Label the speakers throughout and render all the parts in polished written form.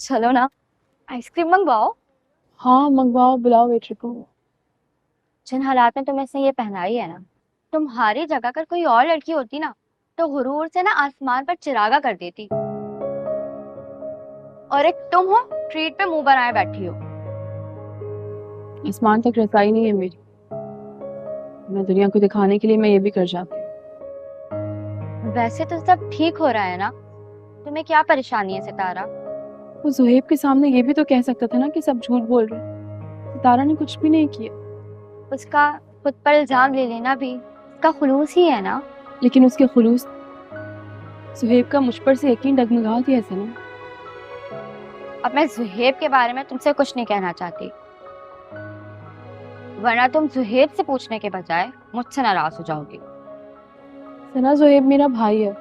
Speaker 1: चलो ना, आइसक्रीम मंगवाओ।
Speaker 2: हाँ मंगवाओ, बुलाओ वेटर को।
Speaker 1: जिन हालात में तुमने इसने ये पहनाई है ना, तुम्हारी जगह अगर कोई और लड़की होती ना, तो गुरूर से ना आसमान पर चिरागा कर देती। और एक तुम हो, ट्रीट पे मुंह बनाए बैठी हो।
Speaker 2: आसमान तक रसाई नहीं है मेरी। मैं दुनिया को दिखाने के लिए मैं ये भी कर जाती हूँ।
Speaker 1: वैसे तो सब ठीक हो रहा है ना, तुम्हें क्या परेशानी है सितारा?
Speaker 2: वो जुहेब के सामने ये भी तो कह सकता था ना कि सब झूठ बोल रहे हैं। सितारा ने कुछ भी नहीं किया।
Speaker 1: उसका खुद पर इल्जाम ले लेना भी उसका खुलूस ही है ना।
Speaker 2: लेकिन उसके खुलूस सुहेब का मुझ पर से यकीन डगमगा दिया सना।
Speaker 1: अब मैं जुहेब के बारे में तुमसे कुछ नहीं कहना चाहती, वरना तुम जुहेब से पूछने के बजाय मुझसे नाराज हो जाओगी।
Speaker 2: सना जुहेब मेरा भाई है।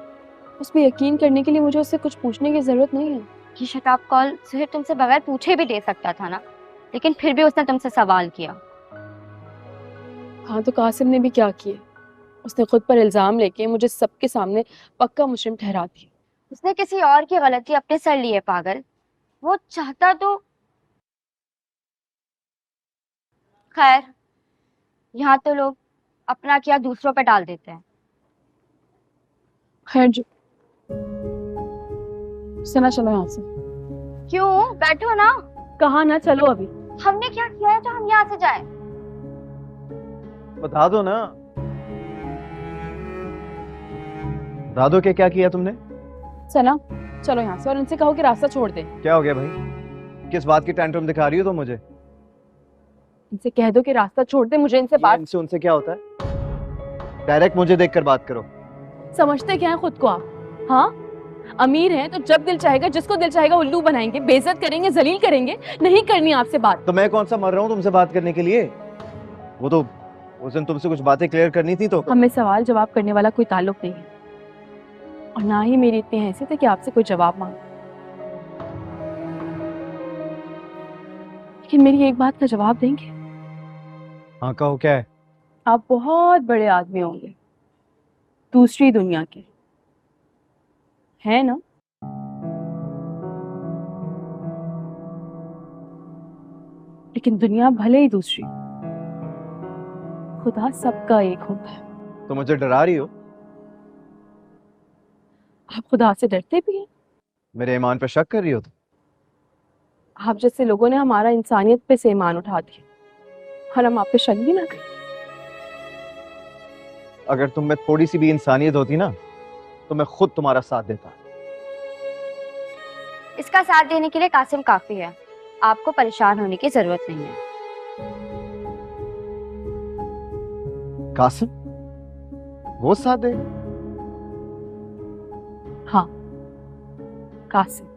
Speaker 2: उस पर यकीन करने के लिए मुझे उससे कुछ पूछने की जरूरत नहीं है।
Speaker 1: ये शटाब कॉल जुहेब तुमसे बगैर पूछे भी दे सकता था ना, लेकिन फिर भी उसने तुमसे सवाल किया।
Speaker 2: हाँ तो कासिम ने भी क्या किया? उसने खुद पर इल्जाम लेके मुझे सबके सामने पक्का मुजरिम ठहरा दिया।
Speaker 1: उसने किसी और की गलती अपने सर ली है पागल। वो चाहता तो खैर, यहाँ तो लोग अपना किया दूसरों पे डाल देते हैं।
Speaker 2: खैर जो सना चलो यहाँ से।
Speaker 1: क्यों? बैठो ना।
Speaker 2: कहाँ ना चलो अभी।
Speaker 1: हमने क्या किया है जो हम यहाँ से जाए?
Speaker 3: बता दो ना, बता दो कि क्या किया तुमने।
Speaker 2: सना चलो यहाँ से और इनसे कहो कि रास्ता छोड़ दे।
Speaker 3: क्या हो गया भाई, किस बात की टेंट्रम दिखा रही हो तुम मुझे?
Speaker 2: इनसे कह दो कि रास्ता छोड़ दे, मुझे इनसे बात।
Speaker 3: इनसे उनसे क्या होता है? डायरेक्ट मुझे देखकर बात करो।
Speaker 2: समझते क्या है खुद को आप? हाँ अमीर हैं तो जब दिल चाहेगा जिसको दिल चाहेगा उल्लू बनाएंगे, बेइज्जत करेंगे, जलील करेंगे। नहीं करनी आपसे बात।
Speaker 3: तो मैं कौन सा मर रहा हूँ तुमसे बात करने के लिए? वो तो उस दिन तुमसे कुछ बातें क्लियर करनी थी तो।
Speaker 2: हमें सवाल जवाब करने वाला कोई ताल्लुक नहीं है, और ना ही मेरी इतनी हैसियत है कि आपसे कोई जवाब मांग। लेकिन मेरी एक बात का जवाब देंगे?
Speaker 3: हाँ कहो, क्या है?
Speaker 2: आप बहुत बड़े आदमी होंगे, दूसरी दुनिया के, है ना? लेकिन दुनिया भले ही दूसरी, खुदा सबका एक होता है।
Speaker 3: तो मुझे डरा रही हो?
Speaker 2: आप खुदा से डरते भी हैं?
Speaker 3: मेरे ईमान पे शक कर रही हो तुम?
Speaker 2: आप जैसे लोगों ने हमारा इंसानियत पे से ईमान उठा दिया, और हम आप पे शक भी ना करें।
Speaker 3: अगर तुम में थोड़ी सी भी इंसानियत होती ना, तो मैं खुद तुम्हारा साथ देता।
Speaker 1: इसका साथ देने के लिए कासिम काफी है, आपको परेशान होने की जरूरत नहीं है।
Speaker 3: कासिम वो साथ दे?
Speaker 2: हाँ कासिम,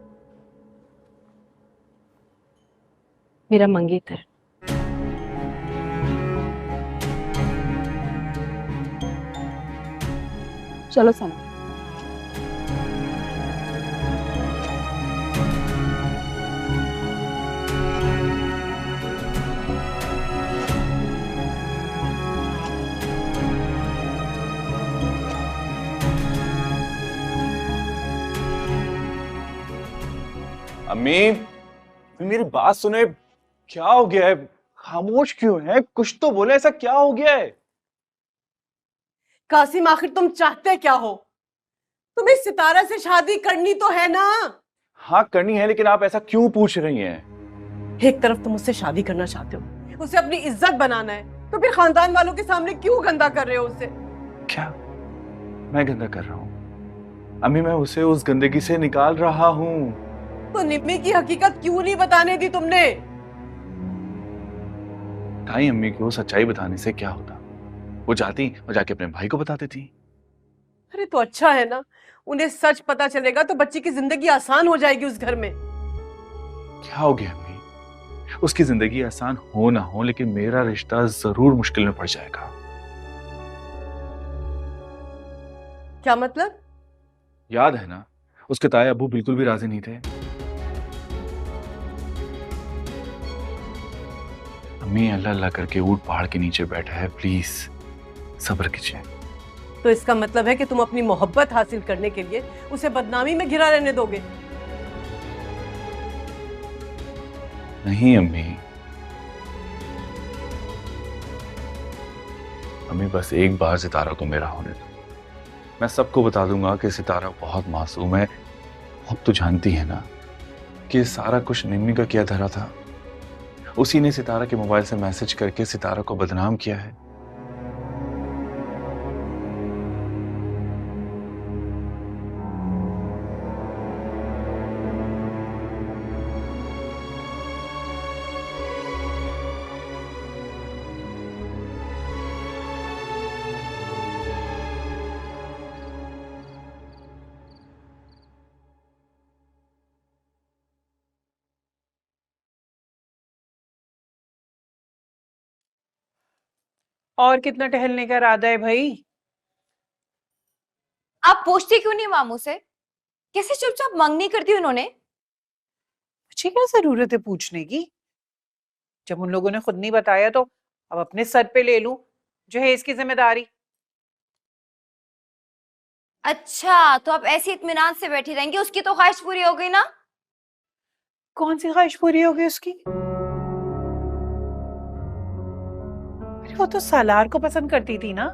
Speaker 2: मेरा मंगेतर। चलो सना।
Speaker 4: अम्मी, मेरी बात सुने। क्या हो गया है? खामोश क्यों है? कुछ तो बोले, ऐसा क्या हो गया है?
Speaker 5: कासिम आखिर तुम चाहते क्या हो? तुम्हें सितारा से शादी करनी तो है ना?
Speaker 4: हाँ करनी है, लेकिन आप ऐसा क्यों पूछ रही हैं?
Speaker 5: एक तरफ तुम उससे शादी करना चाहते हो, उसे अपनी इज्जत बनाना है, तो फिर खानदान वालों के सामने क्यों गंदा कर रहे हो उसे?
Speaker 4: क्या मैं गंदा कर रहा हूँ? अम्मी मैं उसे उस गंदगी से निकाल रहा हूँ।
Speaker 5: तो निम्मी की हकीकत क्यों नहीं बताने दी तुमने?
Speaker 4: ताई अम्मी को सच्चाई बताने से क्या होता? वो जाती और जाके अपने भाई को बता देती।
Speaker 5: अरे तो अच्छा है ना, उन्हें सच पता चलेगा तो बच्ची की जिंदगी आसान हो जाएगी उस घर में।
Speaker 4: क्या हो गया अम्मी? उसकी जिंदगी आसान हो ना हो, लेकिन मेरा रिश्ता जरूर मुश्किल में पड़ जाएगा।
Speaker 5: क्या मतलब?
Speaker 4: याद है ना, उसके ताए अब्बू बिल्कुल भी राजी नहीं थे। अम्मी अल्लाह अल्लाह करके ऊंट पहाड़ के नीचे बैठा है, प्लीज सब्र कीजिए।
Speaker 5: तो इसका मतलब है कि तुम अपनी मोहब्बत हासिल करने के लिए उसे बदनामी में घिरा रहने दोगे?
Speaker 4: नहीं अम्मी, अम्मी बस एक बार सितारा को मेरा होने दो। मैं सबको बता दूंगा कि सितारा बहुत मासूम है। अब तो जानती है ना कि सारा कुछ निम्मी का किया धरा था। उसी ने सितारा के मोबाइल से मैसेज करके सितारा को बदनाम किया है।
Speaker 5: और कितना टहलने का इरादा है भाई?
Speaker 1: आप पूछती क्यों नहीं मामू से? कैसे चुपचाप मंगनी कर दी उन्होंने?
Speaker 5: मुझे क्या जरूरत है पूछने की? जब उन लोगों ने खुद नहीं बताया तो अब अपने सर पे ले लूं जो है इसकी जिम्मेदारी।
Speaker 1: अच्छा, तो आप ऐसी इत्मीनान से बैठी रहेंगी? उसकी तो ख्वाहिश पूरी हो गई ना?
Speaker 5: कौन सी ख्वाहिश पूरी हो गई उसकी? अरे वो तो सालार को पसंद करती थी ना।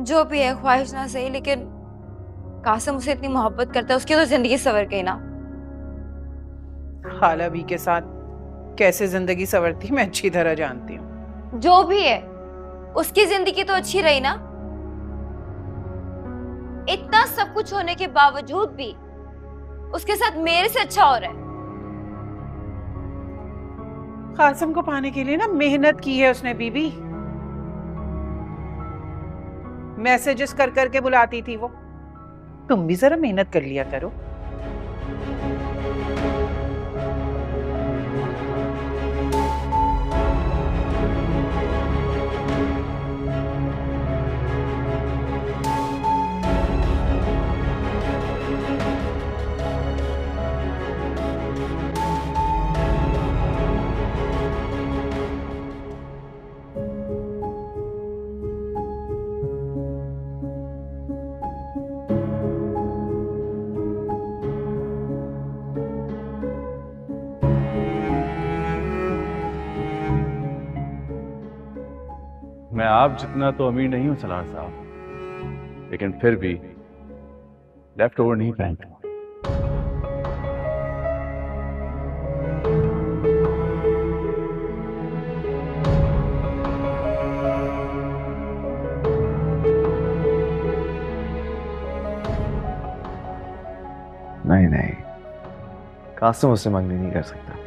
Speaker 1: जो भी है, ख्वाहिश ना सही, लेकिन कासिम उसे इतनी मोहब्बत करता है, उसकी तो जिंदगी सवर गई ना।
Speaker 5: खाला भी के साथ कैसे जिंदगी संवरती मैं अच्छी तरह जानती हूँ।
Speaker 1: जो भी है, उसकी जिंदगी तो अच्छी रही ना। इतना सब कुछ होने के बावजूद भी उसके साथ मेरे से अच्छा हो रहा है।
Speaker 5: कासिम को पाने के लिए ना मेहनत की है उसने बीबी। मैसेजेस कर करके बुलाती थी वो। तुम भी जरा मेहनत कर लिया करो।
Speaker 4: मैं आप जितना तो अमीर नहीं हूं सलार साहब, लेकिन फिर भी लेफ्ट ओवर नहीं फेंकता।
Speaker 3: नहीं नहीं, कासिम उससे मंगनी नहीं कर सकता।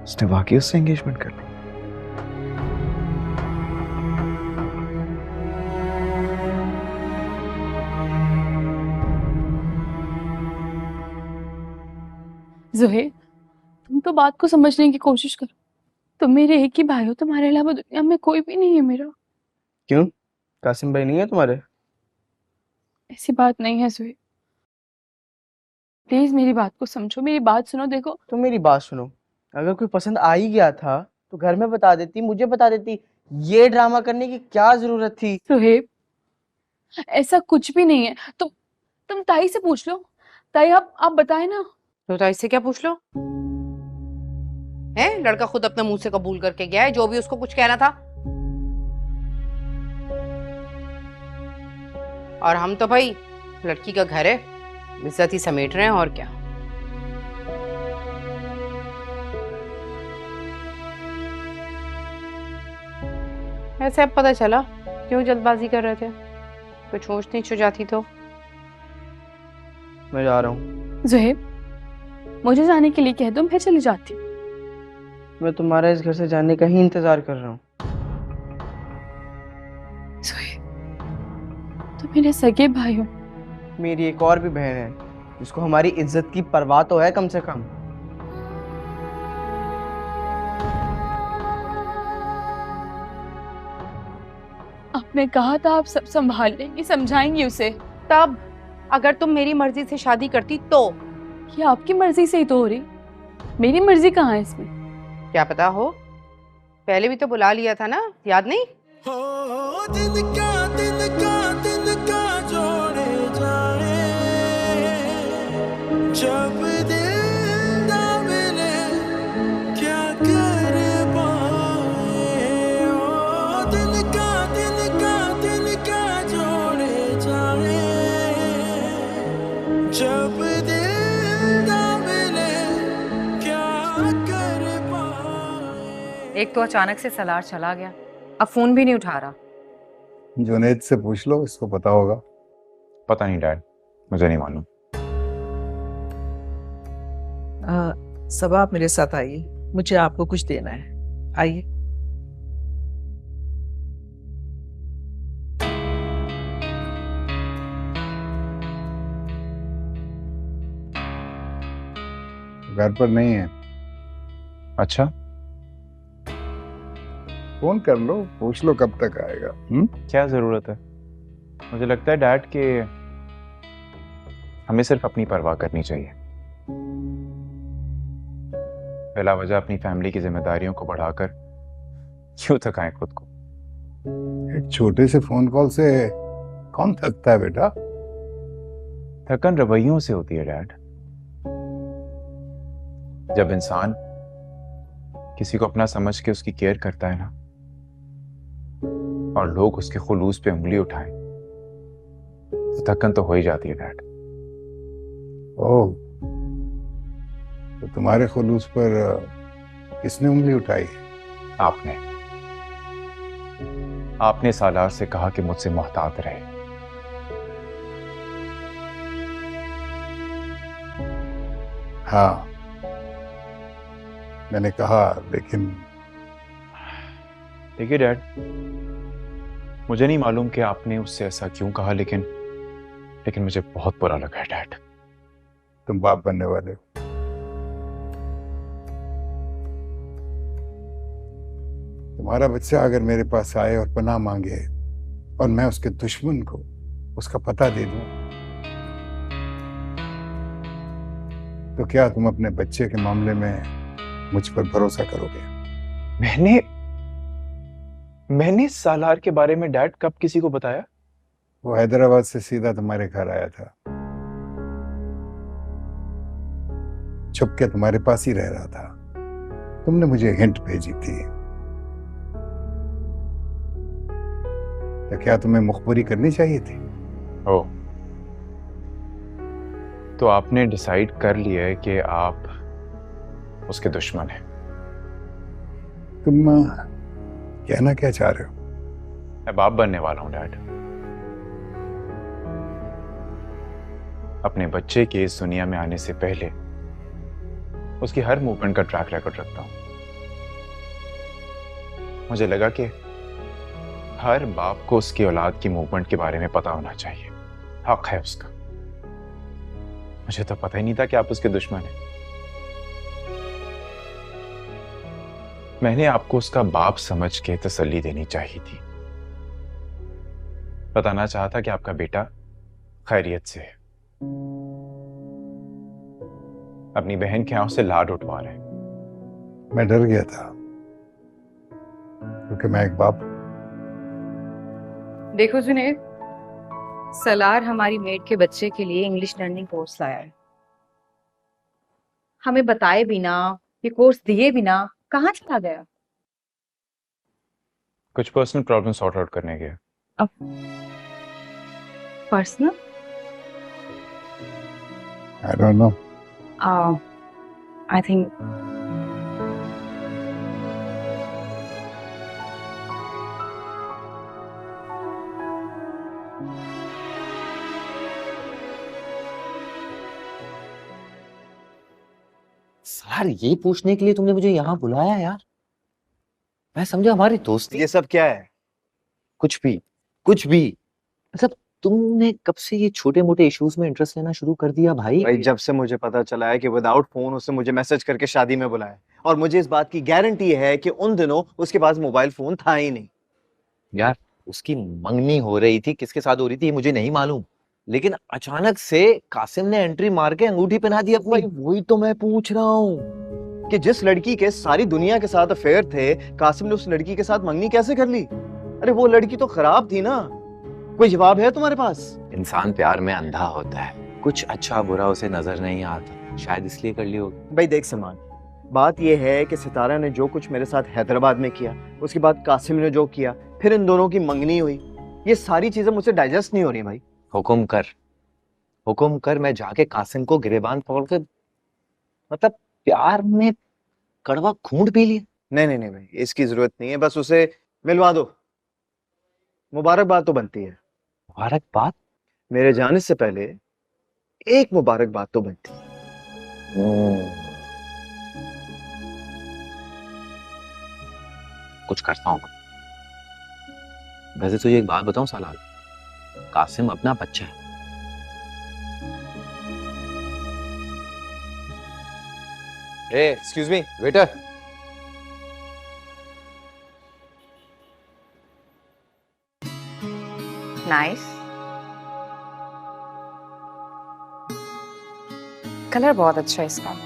Speaker 3: उसने वाकई उससे एंगेजमेंट कर ली।
Speaker 2: ज़ुहैर, तुम तो बात को समझने की कोशिश करो। तुम मेरे एक ही भाई हो, तुम्हारे अलावा दुनिया में कोई भी नहीं है मेरा।
Speaker 6: क्यों? कासिम भाई नहीं है तुम्हारे?
Speaker 2: ऐसी बात नहीं है ज़ुहैर, प्लीज मेरी बात को समझो, मेरी बात सुनो। देखो,
Speaker 6: तो मेरी बात सुनो, अगर कोई पसंद आ ही गया था तो घर में बता देती, मुझे बता देती। ये ड्रामा करने की क्या जरूरत थी?
Speaker 2: ज़ुहैर, ऐसा कुछ भी नहीं है। तुम ताई से पूछ लो। ताई, आप बताए ना।
Speaker 5: तो ताई से क्या पूछ लो? है लड़का खुद अपने मुंह से कबूल करके गया है जो भी उसको कुछ कहना था। और हम तो भाई लड़की का घर है, इज्जत ही समेट रहे हैं और क्या। ऐसे अब पता चला क्यों जल्दबाजी कर रहे थे। कुछ सोच नहीं छू जाती तो।
Speaker 6: मैं जा रहा हूँ।
Speaker 2: ज़ुहैर, मुझे जाने के लिए कह दो, मैं चली जाती हूँ।
Speaker 6: मैं तुम्हारा इस घर से जाने का ही इंतजार कर रहा हूँ।
Speaker 2: ज़ुहैर, तुम मेरे सगे भाई हो।
Speaker 6: मेरी एक और भी बहन है जिसको हमारी इज्जत की परवाह तो है कम से कम।
Speaker 2: आपने कहा था आप सब संभाल लेंगी, समझाएंगी उसे।
Speaker 5: तब अगर तुम मेरी मर्जी से शादी करती तो
Speaker 2: ये आपकी मर्जी से ही तो हो रही, मेरी मर्जी कहाँ है इसमें?
Speaker 5: क्या पता हो, पहले भी तो बुला लिया था ना, याद नहीं?
Speaker 7: जब दिल ना मिले क्या कर पाए, ओ दिल का जोड़े जाए, जब दिल ना मिले क्या कर पाए।
Speaker 5: एक तो अचानक से सलार चला गया, अब फोन भी नहीं उठा रहा।
Speaker 8: जुनैद से पूछ लो, इसको पता होगा।
Speaker 4: पता नहीं डैड, मुझे नहीं मालूम।
Speaker 9: सब आप मेरे साथ आइए, मुझे आपको कुछ देना है, आइए।
Speaker 8: घर पर नहीं है।
Speaker 4: अच्छा,
Speaker 8: फोन कर लो, पूछ लो कब तक आएगा।
Speaker 4: क्या जरूरत है? मुझे लगता है डैड कि हमें सिर्फ अपनी परवाह करनी चाहिए, बिला वजह अपनी फैमिली की जिम्मेदारियों को बढ़ाकर क्यों थकाएं खुद को।
Speaker 8: एक छोटे से फोन कॉल से कौन थकता है बेटा?
Speaker 4: थकन रवैयों से होती है डैड। जब इंसान किसी को अपना समझ के उसकी केयर करता है ना, और लोग उसके खुलूस पे उंगली उठाएं, तो थकन तो हो ही जाती है डैड।
Speaker 8: ओह, तो तुम्हारे खुलूस पर किसने उंगली उठाई?
Speaker 4: आपने सालार से कहा कि मुझसे मोहतात रहे।
Speaker 8: हाँ, मैंने कहा, लेकिन
Speaker 4: देखिए डैड, मुझे नहीं मालूम कि आपने उससे ऐसा क्यों कहा, लेकिन मुझे बहुत बुरा लगा है डैड।
Speaker 8: तुम बाप बनने वाले हो। तुम्हारा बच्चा अगर मेरे पास आए और पनाह मांगे और मैं उसके दुश्मन को उसका पता दे दूं, तो क्या तुम अपने बच्चे के मामले में मुझ पर भरोसा करोगे?
Speaker 4: मैंने सालार के बारे में डैड कब किसी को बताया?
Speaker 8: वो हैदराबाद से सीधा तुम्हारे घर आया था, छुप के तुम्हारे पास ही रह रहा था। तुमने मुझे हिंट भेजी थी, तो क्या तुम्हें मुखबरी करनी चाहिए थी?
Speaker 4: ओ, तो आपने डिसाइड कर लिया है कि आप उसके दुश्मन हैं।
Speaker 8: तुम कहना क्या चाह रहे हो?
Speaker 4: मैं बाप बनने वाला हूं डैड। अपने बच्चे के इस दुनिया में आने से पहले उसकी हर मूवमेंट का ट्रैक रिकॉर्ड रखता हूं। मुझे लगा कि हर बाप को उसकी औलाद की मूवमेंट के बारे में पता होना चाहिए, हक है उसका। मुझे तो पता ही नहीं था कि आप उसके दुश्मन हैं। मैंने आपको उसका बाप समझ के तसल्ली देनी चाहिए थी, बताना चाहता कि आपका बेटा खैरियत से है, अपनी बहन के यहाँ से लाड उठवा रहे।
Speaker 8: मैं डर गया था, क्योंकि मैं एक बाप।
Speaker 5: देखो जुनैद, सलार हमारी मेड के बच्चे के लिए इंग्लिश लर्निंग कोर्स लाया है। हमें बताए बिना, ये कोर्स दिए बिना कहाँ चला गया?
Speaker 4: कुछ पर्सनल प्रॉब्लम सॉर्ट आउट करने गया।
Speaker 5: Personal?
Speaker 8: I don't know.
Speaker 5: I think
Speaker 10: यार, ये पूछने के लिए तुमने मुझे यहाँ बुलाया यार? मैं समझा हमारी दोस्ती।
Speaker 3: ये सब क्या है?
Speaker 10: कुछ भी मतलब तुमने कब से ये छोटे मोटे इश्यूज में इंटरेस्ट लेना शुरू कर दिया भाई?
Speaker 3: भाई, जब से मुझे पता चला है कि विदाउट फोन उसने मुझे मैसेज करके शादी में बुलाया, और मुझे इस बात की गारंटी है कि उन दिनों उसके पास मोबाइल फोन था ही नहीं।
Speaker 10: यार, उसकी मंगनी हो रही थी, किसके साथ हो रही थी ये मुझे नहीं मालूम, लेकिन अचानक से कासिम ने एंट्री मार के अंगूठी पहना दी अपनी।
Speaker 3: भाई वही तो मैं पूछ रहा हूँ कि जिस लड़की के सारी दुनिया के साथ अफेयर थे, कासिम ने उस लड़की के साथ मंगनी कैसे कर ली? अरे वो लड़की तो खराब थी ना। कोई जवाब है तुम्हारे पास?
Speaker 10: इंसान प्यार में अंधा होता है, कुछ अच्छा बुरा उसे नजर नहीं आता, शायद इसलिए कर ली होगी।
Speaker 3: भाई देख समान, बात यह है कि सितारा ने जो कुछ मेरे साथ हैदराबाद में किया, उसके बाद कासिम ने जो किया, फिर इन दोनों की मंगनी हुई, ये सारी चीजें मुझसे डाइजेस्ट नहीं हो रही भाई।
Speaker 10: हुक्म कर, मैं जाके कासिम को गिरेबान पकड़ के, मतलब प्यार में कड़वा खूंट पी लिया।
Speaker 3: नहीं भाई, इसकी जरूरत नहीं है, बस उसे मिलवा दो। मुबारकबाद तो बनती है।
Speaker 10: मुबारकबाद?
Speaker 3: मेरे जाने से पहले एक मुबारकबाद तो बनती है।
Speaker 10: कुछ करता हूँ। वैसे तुझे एक बात बताऊं सलाल, कासिम अपना बच्चा है। Excuse me waiter.
Speaker 11: Nice colour, बहुत अच्छा है इसका।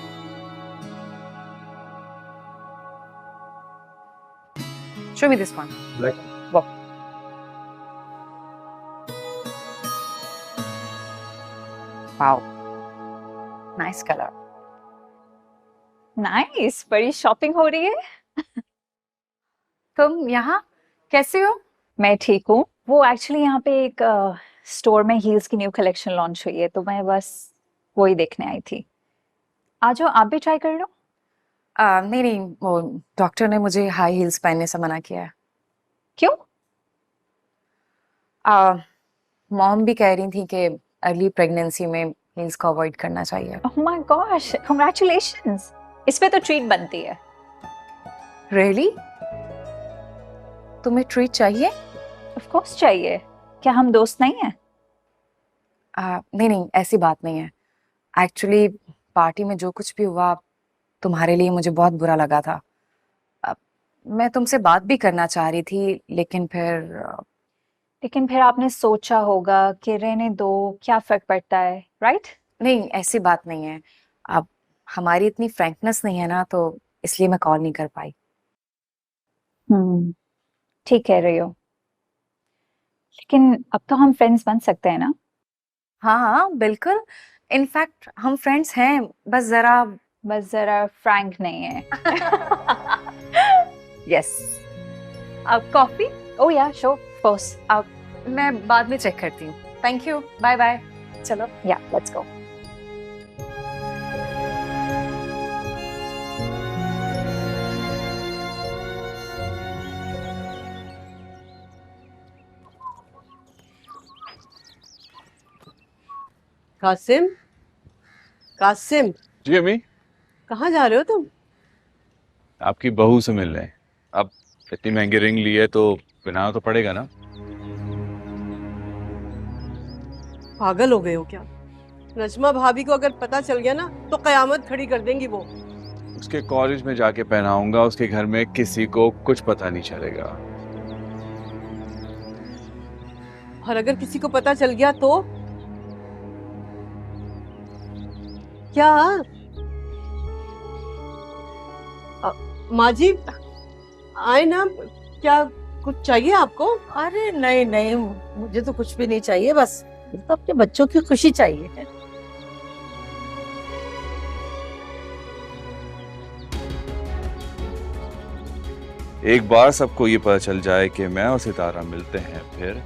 Speaker 11: Show me this one.
Speaker 3: Black.
Speaker 11: Wow. Wow. Nice color. Nice. बड़ी शॉपिंग हो रही है। तुम यहाँ कैसे हो? मैं ठीक हूँ। वो एक्चुअली यहाँ पे एक स्टोर में हील्स की न्यू कलेक्शन लॉन्च हुई है, तो मैं बस वही देखने आई थी। आ जाओ, आप भी ट्राई कर लो। नहीं, वो डॉक्टर ने मुझे हाई हील्स पहनने से मना किया है। क्यों? मॉम भी कह रही थी कि अर्ली प्रेगनेंसी में हील्स को अवॉइड करना चाहिए। Oh my gosh, congratulations. इस पे तो ट्रीट बनती है। रियली? तुम्हें ट्रीट चाहिए? ऑफ कोर्स चाहिए। क्या हम दोस्त नहीं हैं? नहीं, ऐसी बात नहीं है। एक्चुअली पार्टी में जो कुछ भी हुआ तुम्हारे लिए मुझे बहुत बुरा लगा था। मैं तुमसे बात भी करना चाह रही थी, लेकिन फिर आपने सोचा होगा कि रहने दो, क्या फर्क पड़ता है, राइट? नहीं, ऐसी बात नहीं है। अब हमारी इतनी फ्रैंकनेस नहीं है ना, तो इसलिए मैं कॉल नहीं कर पाई। ठीक कह रही हो, लेकिन अब तो हम फ्रेंड्स बन सकते हैं ना? हाँ, बिल्कुल। इनफैक्ट हम फ्रेंड्स हैं, बस जरा फ्रैंक नहीं है। यस। अब कॉफी? ओह या, श्योर, ऑफ कोर्स। अब मैं बाद में चेक करती हूँ। Thank you, bye bye. चलो, yeah let's go.
Speaker 12: Kasim, Kasim,
Speaker 4: जी अम्मी।
Speaker 12: कहाँ जा रहे हो तुम?
Speaker 4: आपकी बहू से मिलने। अब इतनी महंगी रिंग ली है तो पहनाना तो पड़ेगा ना।
Speaker 12: पागल हो गए हो क्या? नजमा भाभी को अगर पता चल गया ना तो कयामत खड़ी कर देंगी वो।
Speaker 4: उसके कॉलेज में जाके पहनाऊंगा, उसके घर में किसी को कुछ पता नहीं चलेगा।
Speaker 12: और अगर किसी को पता चल गया तो क्या? माँ जी आए ना, क्या कुछ चाहिए आपको?
Speaker 13: अरे नहीं नहीं, मुझे तो कुछ भी नहीं चाहिए, बस मुझे तो अपने बच्चों की खुशी चाहिए।
Speaker 4: एक बार सबको ये पता चल जाए कि मैं और सितारा मिलते हैं, फिर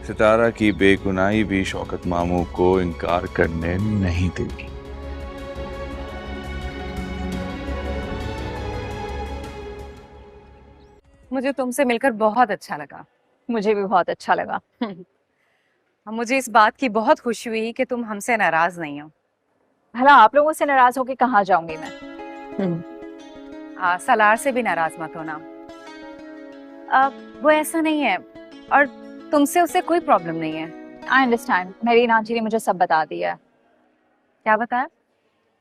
Speaker 4: सितारा की बेगुनाही भी शौकत मामू को इनकार करने नहीं देगी।
Speaker 11: मुझे तुमसे मिलकर बहुत अच्छा लगा। मुझे भी बहुत अच्छा लगा। मुझे इस बात की बहुत खुशी हुई कि तुम हमसे नाराज नहीं हो। भला आप लोगों से नाराज होके कहाँ जाऊंगी मैं? सलार से भी नाराज मत होना। वो ऐसा नहीं है, और तुमसे उसे कोई प्रॉब्लम नहीं है। I understand. मेरी नाची ने मुझे सब बता दिया। क्या बताया?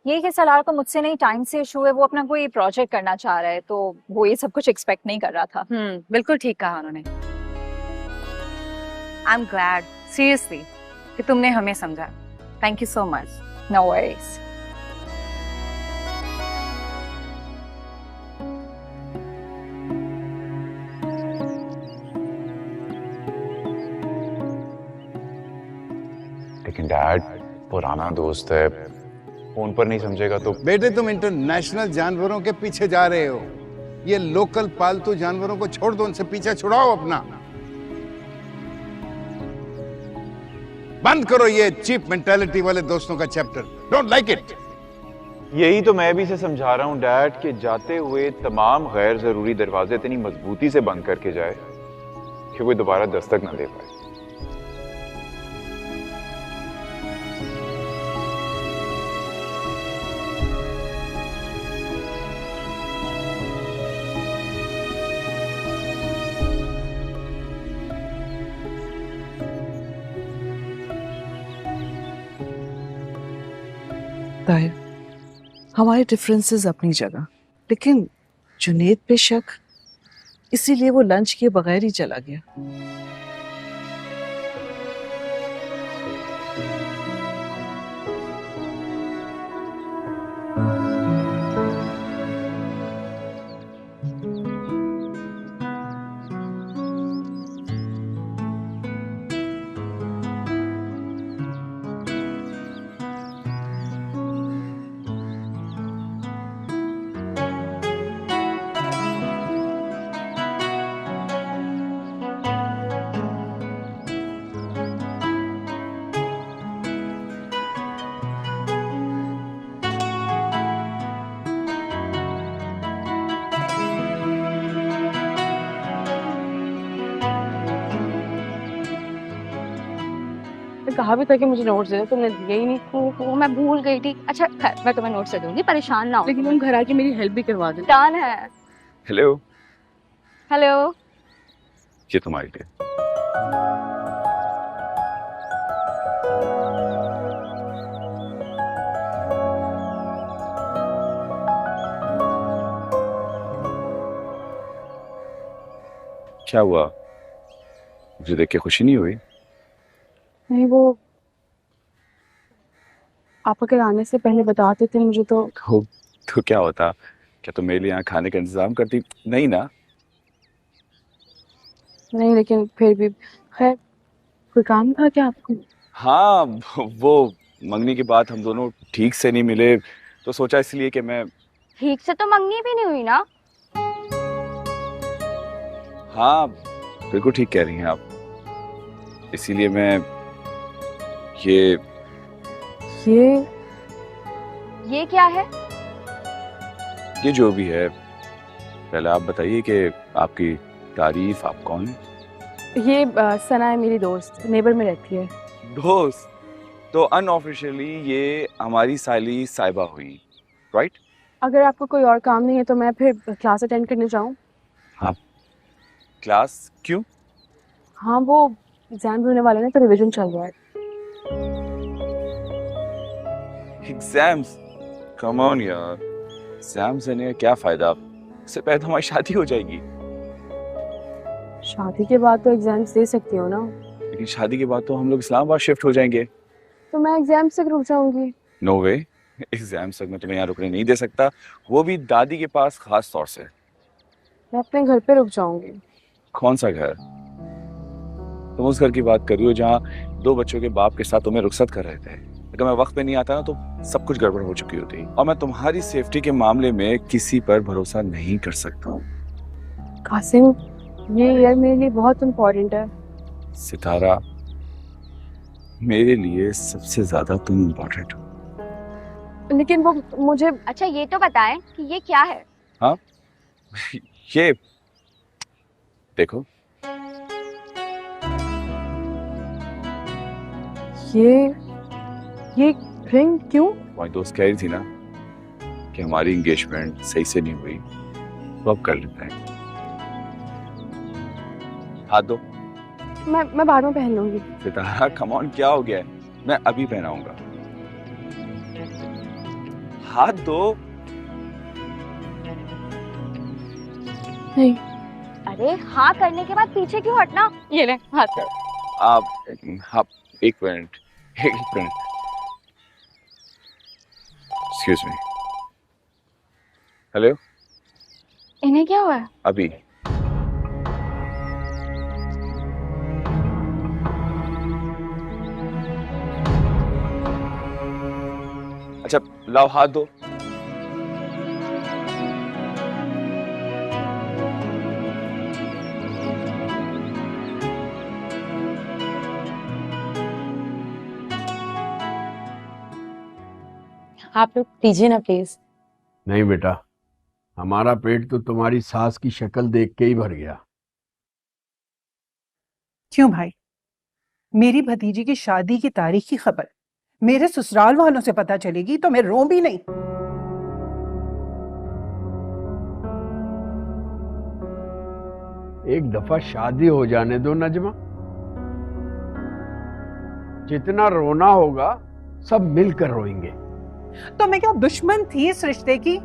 Speaker 11: ये कि सलार को मुझसे नहीं, टाइम से इशू है। वो अपना कोई प्रोजेक्ट करना चाह रहा है, तो वो ये सब कुछ एक्सपेक्ट नहीं कर रहा था। बिल्कुल ठीक कहा उन्होंने। I am glad, seriously. कि तुमने हमें समझा। Thank you so much. No worries.
Speaker 4: लेकिन डैड पुराना दोस्त है, फोन पर नहीं समझेगा तो।
Speaker 8: बेटे तुम इंटरनेशनल जानवरों के पीछे जा रहे हो, ये लोकल पालतू जानवरों को छोड़ दो, उनसे पीछा छुड़ाओ अपना। बंद करो ये चीप मेंटालिटी वाले दोस्तों का चैप्टर। Don't like it.
Speaker 4: यही तो मैं भी से समझा रहा हूँ डैड कि जाते हुए तमाम गैर जरूरी दरवाजे इतनी मजबूती से बंद करके जाए कि वो दोबारा दस्तक ना दे पाए।
Speaker 9: ताहिर, हमारे डिफरेंसेस अपनी जगह, लेकिन जुनेद पे शक, इसीलिए वो लंच किए बगैर ही चला गया।
Speaker 2: कहा भी था कि मुझे नोट्स दे दो, तुमने दिए ही नहीं।
Speaker 1: वो मैं भूल गई थी। अच्छा खैर, मैं तुम्हें नोट्स दे दूंगी, परेशान ना हो।
Speaker 2: लेकिन तुम घर आके मेरी हेल्प भी करवा देना।
Speaker 1: डन है।
Speaker 4: Hello,
Speaker 1: hello.
Speaker 4: ये तुम्हारे लिए। क्या हुआ? मुझे देख के खुशी नहीं हुई?
Speaker 2: नहीं, वो आप अगर आने से पहले बताते थे मुझे
Speaker 4: तो क्या होता? क्या तुम मेरे लिए यहाँ खाने का इंतजाम करती? नहीं ना?
Speaker 2: नहीं, लेकिन फिर भी खैर, कोई काम था क्या आपको?
Speaker 4: हाँ, वो मंगनी की बात हम दोनों ठीक से नहीं मिले, तो सोचा इसलिए कि मैं।
Speaker 1: ठीक से तो मंगनी भी नहीं हुई ना?
Speaker 4: हाँ, बिल्कुल ठीक कह रही हैं आप। इसीलिए मैं
Speaker 1: ये क्या है?
Speaker 4: ये जो भी है, पहले आप बताइए कि आपकी तारीफ, आप कौन है?
Speaker 2: ये सना है, मेरी दोस्त, नेबर में रहती है।
Speaker 4: दोस्त? तो अनऑफिशियली ये हमारी साली साहिबा हुई, राइट?
Speaker 2: अगर आपको कोई और काम नहीं है तो मैं फिर क्लास अटेंड करने जाऊँ?
Speaker 4: हाँ, क्लास क्यों?
Speaker 2: हाँ, वो एग्जाम होने वाले हैं तो रिवीजन चल रहा है।
Speaker 4: एग्जाम्स? कम ऑन यार, एग्जाम्स देने का क्या फायदा? इससे पहले तो हमारी शादी हो जाएगी।
Speaker 2: शादी के बाद तो एग्जाम्स दे सकती हो ना?
Speaker 4: लेकिन शादी के बाद तो हम लोग इस्लामाबाद शिफ्ट हो जाएंगे।
Speaker 2: तो मैं एग्जाम तक रुक जाऊंगी।
Speaker 4: नो वे, एग्जाम तक मैं तुम्हें यहाँ रुकने नहीं दे सकता, वो भी दादी के पास खास तौर से।
Speaker 2: मैं अपने घर पे रुक जाऊंगी।
Speaker 4: कौन सा घर? तुम उस घर की बात कर रही हो जहाँ 2 बच्चों के बाप के साथ तुम्हें रुखसत कर रहे थे। अगर मैं वक्त पे नहीं आता ना तो सब कुछ गड़बड़ हो चुकी होती, और मैं तुम्हारी सेफ्टी के मामले में किसी पर भरोसा नहीं कर सकता।
Speaker 2: कासिम, ये ईयर मेरे लिए बहुत इम्पोर्टेंट है।
Speaker 4: सितारा, मेरे लिए सबसे ज्यादा तुम इम्पोर्टेंट हो।
Speaker 2: लेकिन वो मुझे।
Speaker 1: अच्छा ये तो बताएं कि ये क्या है?
Speaker 4: हाँ, ये देखो।
Speaker 2: ये रिंग क्यों?
Speaker 4: तुम्हारी दोस्त कह रही थी ना कि हमारी एंगेजमेंट सही से नहीं हुई, तो अब कर लेते हैं। हाथ दो।
Speaker 2: मैं बाद में पहन लूंगी।
Speaker 4: सितारा कम ऑन, क्या हो गया है? मैं अभी पहनाऊंगा। हाथ दो।
Speaker 2: नहीं।
Speaker 1: अरे हाँ करने के बाद पीछे क्यों हटना?
Speaker 2: ये ले हाथ कर।
Speaker 4: आप एक मिनट, एक मिनट, एक्सक्यूज मी। हेलो,
Speaker 1: इन्हें क्या हुआ है?
Speaker 4: अभी अच्छा, लाओ हाथ दो।
Speaker 11: आप लोग दीजिए ना प्लीज।
Speaker 14: नहीं बेटा, हमारा पेट तो तुम्हारी सास की शक्ल देख के ही भर गया।
Speaker 5: क्यों भाई, मेरी भतीजी की शादी की तारीख की खबर मेरे ससुराल वालों से पता चलेगी तो मैं रो भी नहीं।
Speaker 14: एक दफा शादी हो जाने दो नजमा, जितना रोना होगा सब मिलकर रोएंगे।
Speaker 5: तो मैं क्या दुश्मन थी इस रिश्ते की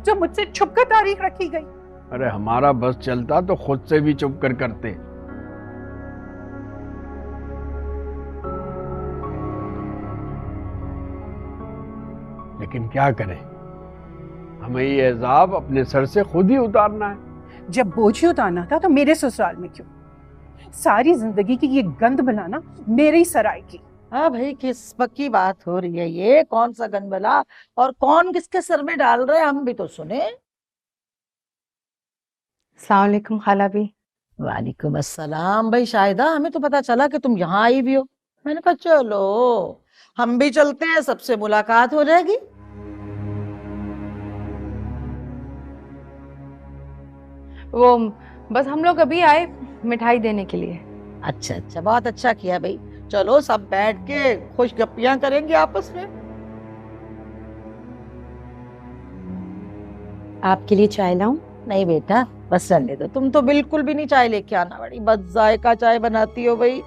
Speaker 5: जो मुझसे छुपकर तारीख रखी गई?
Speaker 14: अरे हमारा बस चलता तो खुद से भी चुप कर करते। लेकिन क्या करें, हमें ये एजाब अपने सर से खुद ही उतारना है।
Speaker 5: जब बोझ ही उतारना था तो मेरे ससुराल में क्यों? सारी जिंदगी की ये गंद बनाना मेरे ही सर आएगी।
Speaker 13: हाँ भाई, किस पक्की बात हो रही है? ये कौन सा गनबला और कौन किसके सर में डाल रहे हैं, हम भी तो सुने।
Speaker 11: अस्सलाम वालेकुम खाला भी।
Speaker 13: वालेकुम अस्सलाम। भाई शाहिदा, हमें तो पता चला कि तुम यहाँ आई भी हो। मैंने कहा चलो हम भी चलते हैं, सबसे मुलाकात हो जाएगी।
Speaker 11: वो बस हम लोग अभी आए मिठाई देने के लिए।
Speaker 13: अच्छा अच्छा, बहुत अच्छा किया भाई। चलो सब बैठ के खुश गप्पियां करेंगे आपस में।
Speaker 11: आपके लिए चाय लाऊं?
Speaker 13: नहीं बेटा, बस रहने दो। तुम तो बिल्कुल भी नहीं चाय लेके आना, बड़ी बदजायका चाय बनाती हो भाई।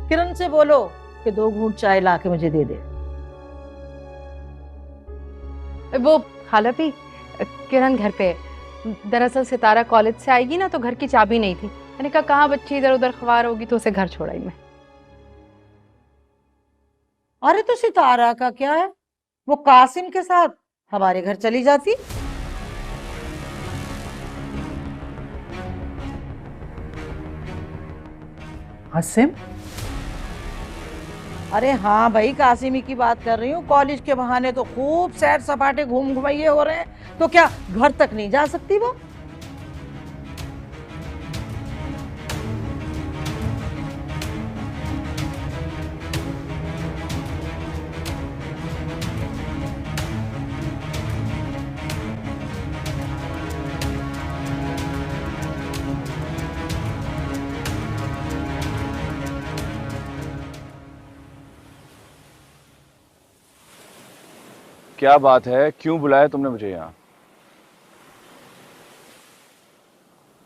Speaker 13: किरण से बोलो कि 2 घूंट चाय ला के मुझे दे दे।
Speaker 11: वो खाला भी, किरण घर पे है। दरअसल सितारा कॉलेज से आएगी ना, तो घर की चाबी नहीं थी। मैंने कहा कहाँ बच्ची इधर उधर ख्वार होगी, तो उसे घर छोड़ाई मैं।
Speaker 13: अरे तो सितारा का क्या है, वो कासिम के साथ हमारे घर चली जाती।
Speaker 5: कासिम?
Speaker 13: अरे हाँ भाई, कासिम ही की बात कर रही हूँ। कॉलेज के बहाने तो खूब सैर सपाटे घूम घुमाइए हो रहे हैं, तो क्या घर तक नहीं जा सकती वो?
Speaker 4: क्या बात है, क्यों बुलाया तुमने मुझे यहाँ?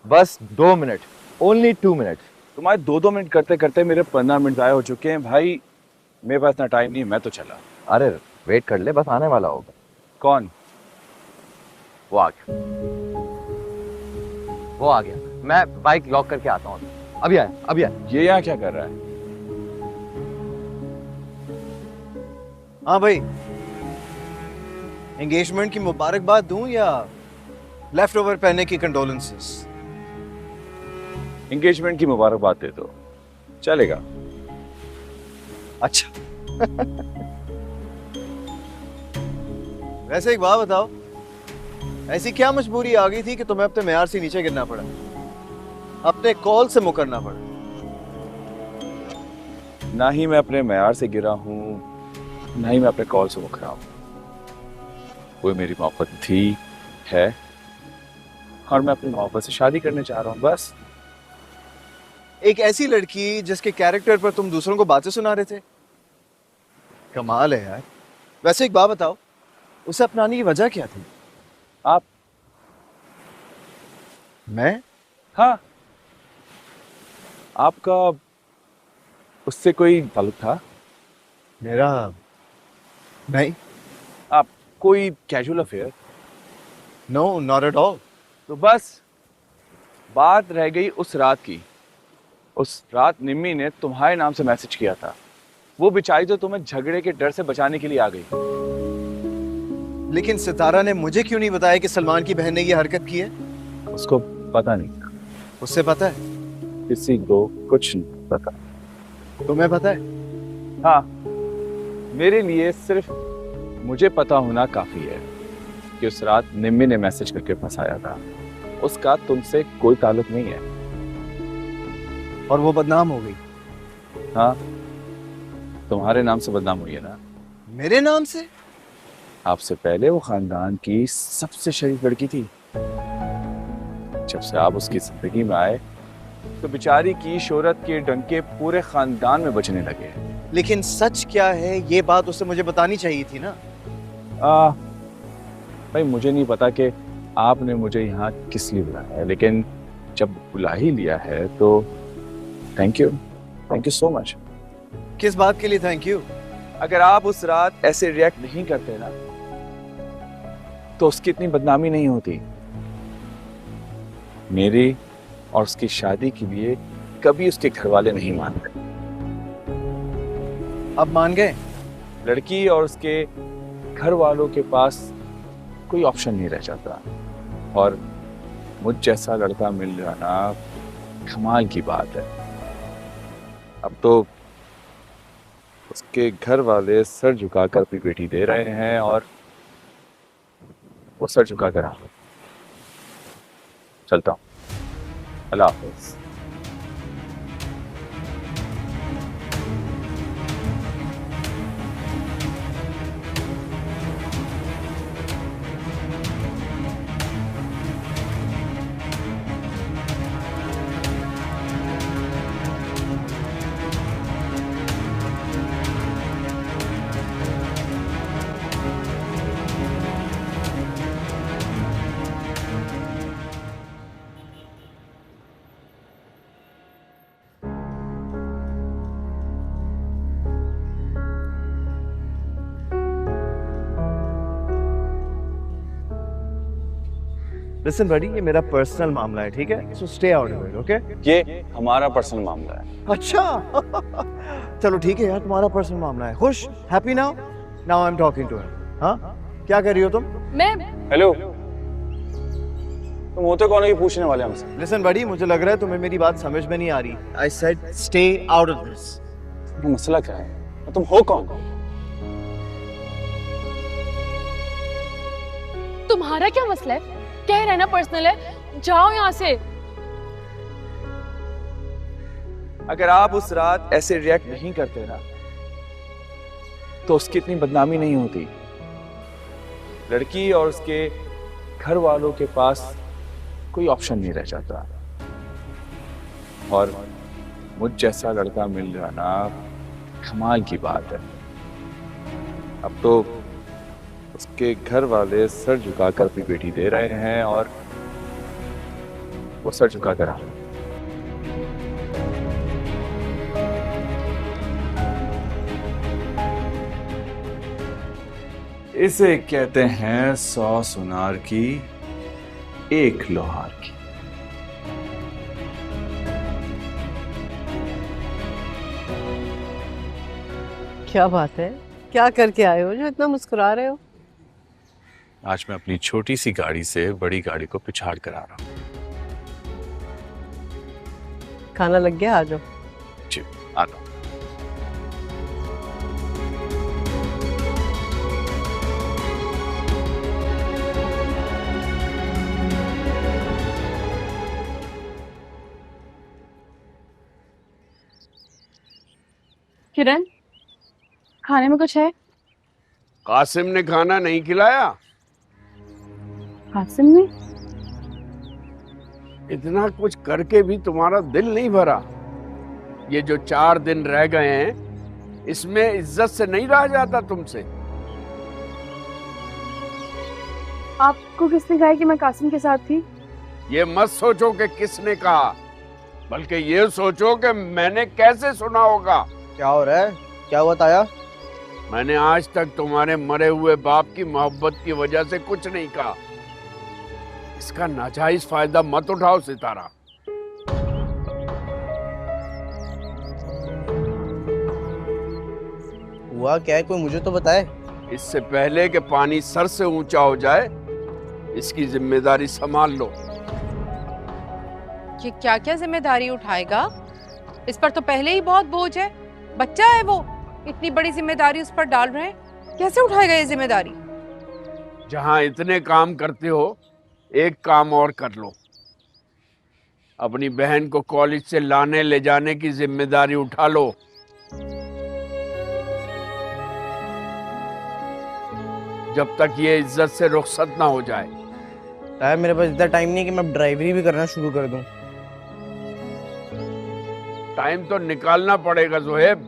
Speaker 10: बस 2 मिनट, ओनली 2 मिनट।
Speaker 4: तुम्हारे 2-2 मिनट करते करते मेरे 15 मिनट ज़ाया हो चुके हैं भाई। मेरे पास इतना टाइम नहीं, मैं तो चला।
Speaker 10: अरे वेट कर ले, बस आने वाला होगा।
Speaker 4: कौन?
Speaker 10: वो आ गया, वो आ गया। मैं बाइक लॉक करके आता हूँ। अभी आया, अभी आया।
Speaker 4: ये यहाँ क्या कर रहा है?
Speaker 3: हाँ भाई, एंगेजमेंट की मुबारकबाद दूं या लेफ्ट ओवर पहनने की कंडोलेंसेस?
Speaker 4: एंगेजमेंट की मुबारकबाद दे दो, चलेगा।
Speaker 3: अच्छा वैसे एक बात बताओ, ऐसी क्या मजबूरी आ गई थी कि तुम्हें अपने मेयार से नीचे गिरना पड़ा, अपने कॉल से मुकरना पड़ा?
Speaker 4: ना ही मैं अपने मेयार से गिरा हूं, ना ही मैं अपने कॉल से मुकरा हूं। वो मेरी मोहब्बत थी, है, और मैं अपनी मोहब्बत से शादी करने चाह रहा हूं, बस।
Speaker 3: एक ऐसी लड़की जिसके कैरेक्टर पर तुम दूसरों को बातें सुना रहे थे, कमाल है यार। वैसे एक बात बताओ, उसे अपनाने की वजह क्या थी?
Speaker 4: आप?
Speaker 3: मैं?
Speaker 4: हाँ, आपका उससे कोई ताल्लुक था?
Speaker 3: मेरा नहीं।
Speaker 4: आप कोई casual affair?
Speaker 3: No, not at all.
Speaker 4: तो बस बात रह गई उस रात की उस रात निम्मी ने तुम्हारे नाम से मैसेज किया था। वो बेचारी तो तुम्हें झगड़े के डर से बचाने के लिए आ गई।
Speaker 3: लेकिन सितारा ने मुझे क्यों नहीं बताया कि सलमान की बहन ने ये हरकत की है?
Speaker 4: उसको पता नहीं।
Speaker 3: उससे पता है?
Speaker 4: किसी को कुछ नहीं पता।
Speaker 3: तुम्हें पता है?
Speaker 4: हाँ, मेरे लिए सिर्फ मुझे पता होना काफी है कि उस रात निम्मी ने मैसेज करके फंसाया था। उसका तुमसे कोई ताल्लुक नहीं है।
Speaker 3: और वो बदनाम हो गई?
Speaker 4: हाँ, तुम्हारे नाम से बदनाम हुई है ना।
Speaker 3: मेरे नाम से?
Speaker 4: आपसे पहले वो खानदान की सबसे शरीफ लड़की थी। जब से आप उसकी जिंदगी में आए तो बेचारी की शोहरत के डंके पूरे खानदान में बजने लगे।
Speaker 3: लेकिन सच क्या है ये बात उसे मुझे बतानी चाहिए थी ना।
Speaker 4: भाई मुझे नहीं पता कि आपने मुझे यहाँ किस लिए बुलाया है, लेकिन जब बुला ही लिया है तो थैंक यू सो मच।
Speaker 3: किस बात के लिए थैंक यू?
Speaker 4: अगर आप उस रात ऐसे रिएक्ट नहीं करते ना तो उसकी इतनी बदनामी नहीं होती। मेरी और उसकी शादी के लिए कभी उसके घर वाले नहीं मानते।
Speaker 3: अब मान गए?
Speaker 4: लड़की और उसके घर वालों के पास कोई ऑप्शन नहीं रह जाता, और मुझ जैसा लड़का मिल जाना कमाल की बात है। अब तो उसके घर वाले सर झुकाकर अपनी बेटी दे रहे हैं और वो सर झुका कर चलता हूँ। अल्लाह हाफ़िज़।
Speaker 3: लिसन बडी, ये मेरा पर्सनल मामला है, ठीक है? So stay out of it, okay?
Speaker 4: ये हमारा पर्सनल मामला है।
Speaker 3: अच्छा चलो ठीक है यार, तुम्हारा पर्सनल मामला है। खुश? Happy now? Now I am talking to him. हाँ, क्या कर रही हो तुम?
Speaker 2: मैं
Speaker 4: हेलो, तुम होते कौन है ये पूछने वाले हमसे?
Speaker 3: लिसन बडी, मुझे लग रहा है तुम्हें मेरी बात समझ में नहीं आ रही। I said stay out of this.
Speaker 4: मसला क्या है? तुम हो कौन?
Speaker 2: तुम्हारा क्या मसला है? कह रहे ना पर्सनल है, जाओ यहाँ से।
Speaker 4: अगर आप उस रात ऐसे रिएक्ट नहीं करते ना तो उसकी इतनी बदनामी नहीं होती। लड़की और उसके घर वालों के पास कोई ऑप्शन नहीं रह जाता, और मुझ जैसा लड़का मिल जाना कमाल की बात है। अब तो उसके घर वाले सर झुकाकर अपनी बेटी दे रहे हैं और वो सर झुकाकर आ। इसे कहते हैं 100 सुनार की 1 लोहार की।
Speaker 12: क्या बात है? क्या करके आए हो जो इतना मुस्कुरा रहे हो?
Speaker 4: आज मैं अपनी छोटी सी गाड़ी से बड़ी गाड़ी को पिछाड़ कर आ रहा हूँ।
Speaker 12: खाना लग गया, आ जाओ।
Speaker 4: जी, आता हूँ।
Speaker 2: किरण, खाने में कुछ है?
Speaker 14: कासिम ने खाना नहीं खिलाया?
Speaker 2: कासिम ने?
Speaker 14: इतना कुछ करके भी तुम्हारा दिल नहीं भरा? ये जो 4 दिन रह गए हैं इसमें इज्जत से नहीं रहा जाता तुमसे?
Speaker 2: आपको किसने कहा कि मैं कासिम के साथ थी?
Speaker 14: ये मत सोचो कि किसने कहा, बल्कि ये सोचो कि मैंने कैसे सुना होगा।
Speaker 6: क्या हो रहा है? क्या हुआ ताया?
Speaker 14: मैंने आज तक तुम्हारे मरे हुए बाप की मोहब्बत की वजह से कुछ नहीं कहा। इसका नाजायज फायदा मत उठाओ सितारा।
Speaker 6: हुआ क्या है, कोई मुझे तो बताए।
Speaker 14: इससे पहले कि पानी सर से ऊंचा हो जाए, इसकी जिम्मेदारी संभाल लो।
Speaker 15: ये क्या क्या जिम्मेदारी उठाएगा? इस पर तो पहले ही बहुत बोझ है। बच्चा है वो, इतनी बड़ी जिम्मेदारी उस पर डाल रहे हैं, कैसे उठाएगा ये जिम्मेदारी?
Speaker 14: जहां इतने काम करते हो, एक काम और कर लो। अपनी बहन को कॉलेज से लाने ले जाने की जिम्मेदारी उठा लो। जब तक ये इज्जत से रुखसत ना हो जाए।
Speaker 6: ताया मेरे पास इतना टाइम नहीं है कि मैं ड्राइवरी भी करना शुरू कर दूं।
Speaker 14: टाइम तो निकालना पड़ेगा जोहेब,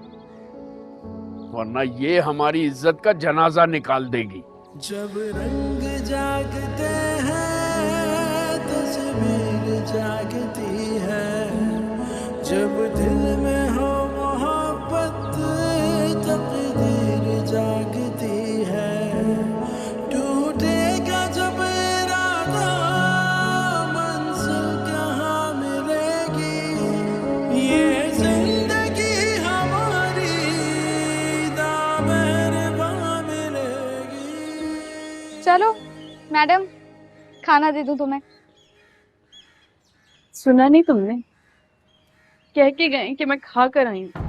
Speaker 14: वरना ये हमारी इज्जत का जनाजा निकाल देगी।
Speaker 7: जब रंग जागते हैं तस्वीर जागती है, जब दिल में हो मोहब्बत तकदीर जागती है, टूटेगा जब इरादा मंजिल कहाँ मिलेगी, ये जिंदगी हमारी दामन मिलेगी।
Speaker 1: चलो मैडम, खाना दे दूं तुम्हें?
Speaker 2: सुना नहीं तुमने? कह के गए कि मैं खा कर आई हूँ।